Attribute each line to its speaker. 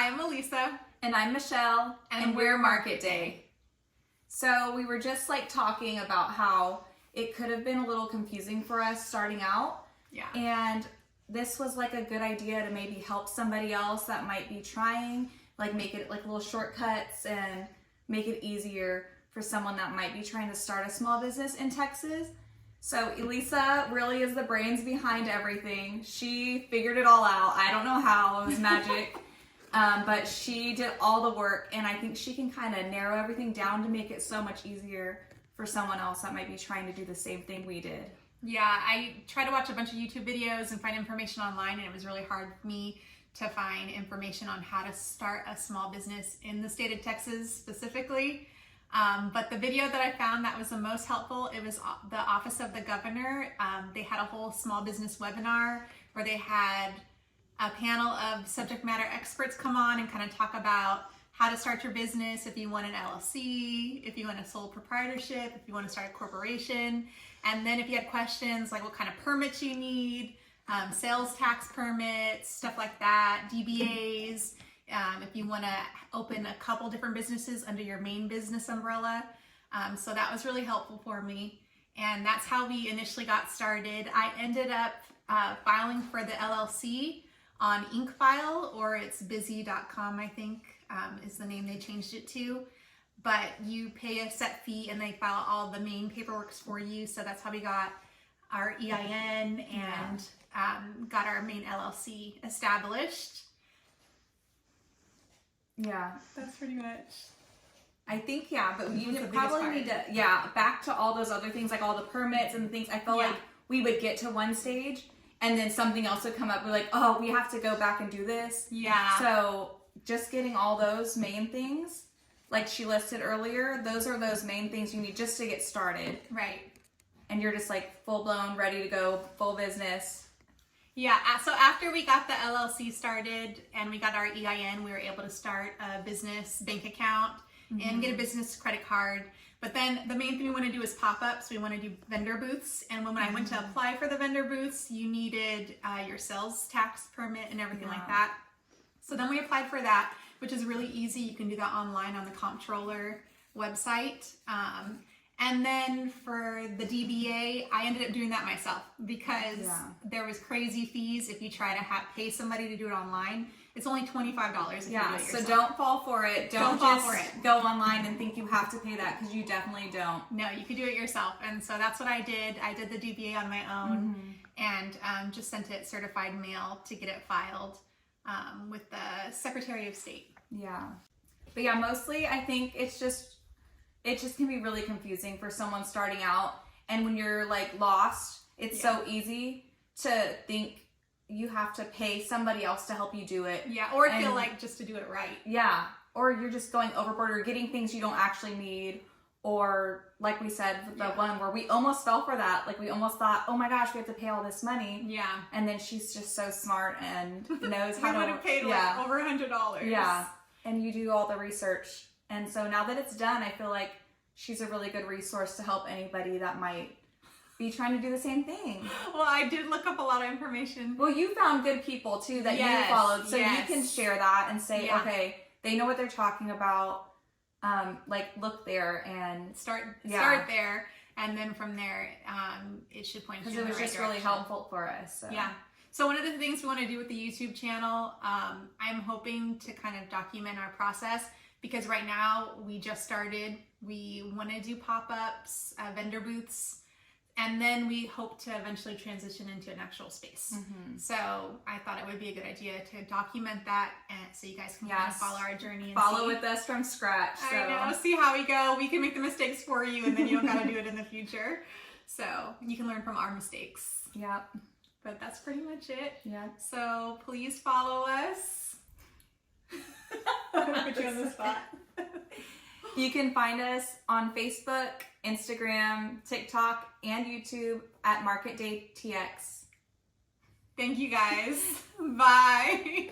Speaker 1: I'm Elisa.
Speaker 2: And I'm Michelle, and we're Market Day. So we were just like talking about how it could have been a little confusing for us starting out.
Speaker 1: Yeah.
Speaker 2: And this was like a good idea to maybe help somebody else that might be trying, like make it like little shortcuts and make it easier for someone that might be trying to start a small business in Texas. So Elisa really is the brains behind everything. She figured it all out. I don't know how, it was magic. But she did all the work, and I think she can kind of narrow everything down to make it so much easier for someone else that might be trying to do the same thing we did.
Speaker 1: Yeah, I tried to watch a bunch of YouTube videos and find information online, and it was really hard for me to find information on how to start a small business in the state of Texas specifically. But the video that I found that was the most helpful, it was the Office of the Governor. They had a whole small business webinar where they had a panel of subject matter experts come on and kind of talk about how to start your business, if you want an LLC, if you want a sole proprietorship, if you want to start a corporation. And then if you had questions like what kind of permits you need, sales tax permits, stuff like that, DBAs, if you want to open a couple different businesses under your main business umbrella. So that was really helpful for me. And that's how we initially got started. I ended up filing for the LLC on InkFile, or it's Bizee.com, I think, is the name they changed it to. But you pay a set fee and they file all the main paperwork for you. So that's how we got our EIN and got our main LLC established.
Speaker 2: Yeah.
Speaker 1: That's pretty much.
Speaker 2: I think, yeah, but you
Speaker 1: the biggest
Speaker 2: probably
Speaker 1: part.
Speaker 2: need to, back to all those other things, like all the permits and things. I felt like we would get to one stage and then something else would come up. We're like, oh, we have to go back and do this.
Speaker 1: Yeah.
Speaker 2: So just getting all those main things, like she listed earlier, those are those main things you need just to get started.
Speaker 1: Right.
Speaker 2: And you're just like full blown, ready to go, full business.
Speaker 1: Yeah, so after we got the LLC started and we got our EIN, we were able to start a business bank account and get a business credit card. But then the main thing we want to do is pop-ups. We want to do vendor booths. And when I went to apply for the vendor booths, you needed your sales tax permit and everything like that. So then we applied for that, which is really easy. You can do that online on the Comptroller website. And then for the DBA, I ended up doing that myself because there was crazy fees if you try to pay somebody to do it online. It's only $25 if you do it yourself.
Speaker 2: So don't fall for it. Don't
Speaker 1: fall
Speaker 2: just
Speaker 1: for it.
Speaker 2: go online and think you have to pay that, because you definitely don't.
Speaker 1: No, you could do it yourself. And so that's what I did. I did the DBA on my own and just sent it certified mail to get it filed with the Secretary of State.
Speaker 2: Yeah. But yeah, mostly I think it just can be really confusing for someone starting out. And when you're like lost, it's so easy to think you have to pay somebody else to help you do it.
Speaker 1: Yeah, or feel like just to do it right.
Speaker 2: Yeah, or you're just going overboard or getting things you don't actually need. Or like we said, the one where we almost fell for that. Like we almost thought, oh my gosh, we have to pay all this money.
Speaker 1: Yeah.
Speaker 2: And then she's just so smart and knows how
Speaker 1: we
Speaker 2: to...
Speaker 1: would have paid like over $100.
Speaker 2: Yeah, and you do all the research. And so now that it's done, I feel like she's a really good resource to help anybody that might be trying to do the same thing.
Speaker 1: Well, I did look up a lot of information.
Speaker 2: Well, you found good people too that you followed. So you can share that and say, okay, they know what they're talking about. Like look there and
Speaker 1: start there. And then from there, it should point you in the right direction.
Speaker 2: Because it was just really helpful for us. So.
Speaker 1: Yeah. So one of the things we want to do with the YouTube channel, I'm hoping to kind of document our process. Because right now, we just started. We want to do pop-ups, vendor booths, and then we hope to eventually transition into an actual space. So I thought it would be a good idea to document that, and so you guys can kind of follow our journey. And
Speaker 2: follow with us from scratch. So.
Speaker 1: I know, see how we go. We can make the mistakes for you, and then you don't got to do it in the future. So you can learn from our mistakes.
Speaker 2: Yeah.
Speaker 1: But that's pretty much it.
Speaker 2: Yeah.
Speaker 1: So please follow us. I'm gonna put you on the spot.
Speaker 2: You can find us on Facebook, Instagram, TikTok, and YouTube at Market Day TX.
Speaker 1: Thank you guys. Bye.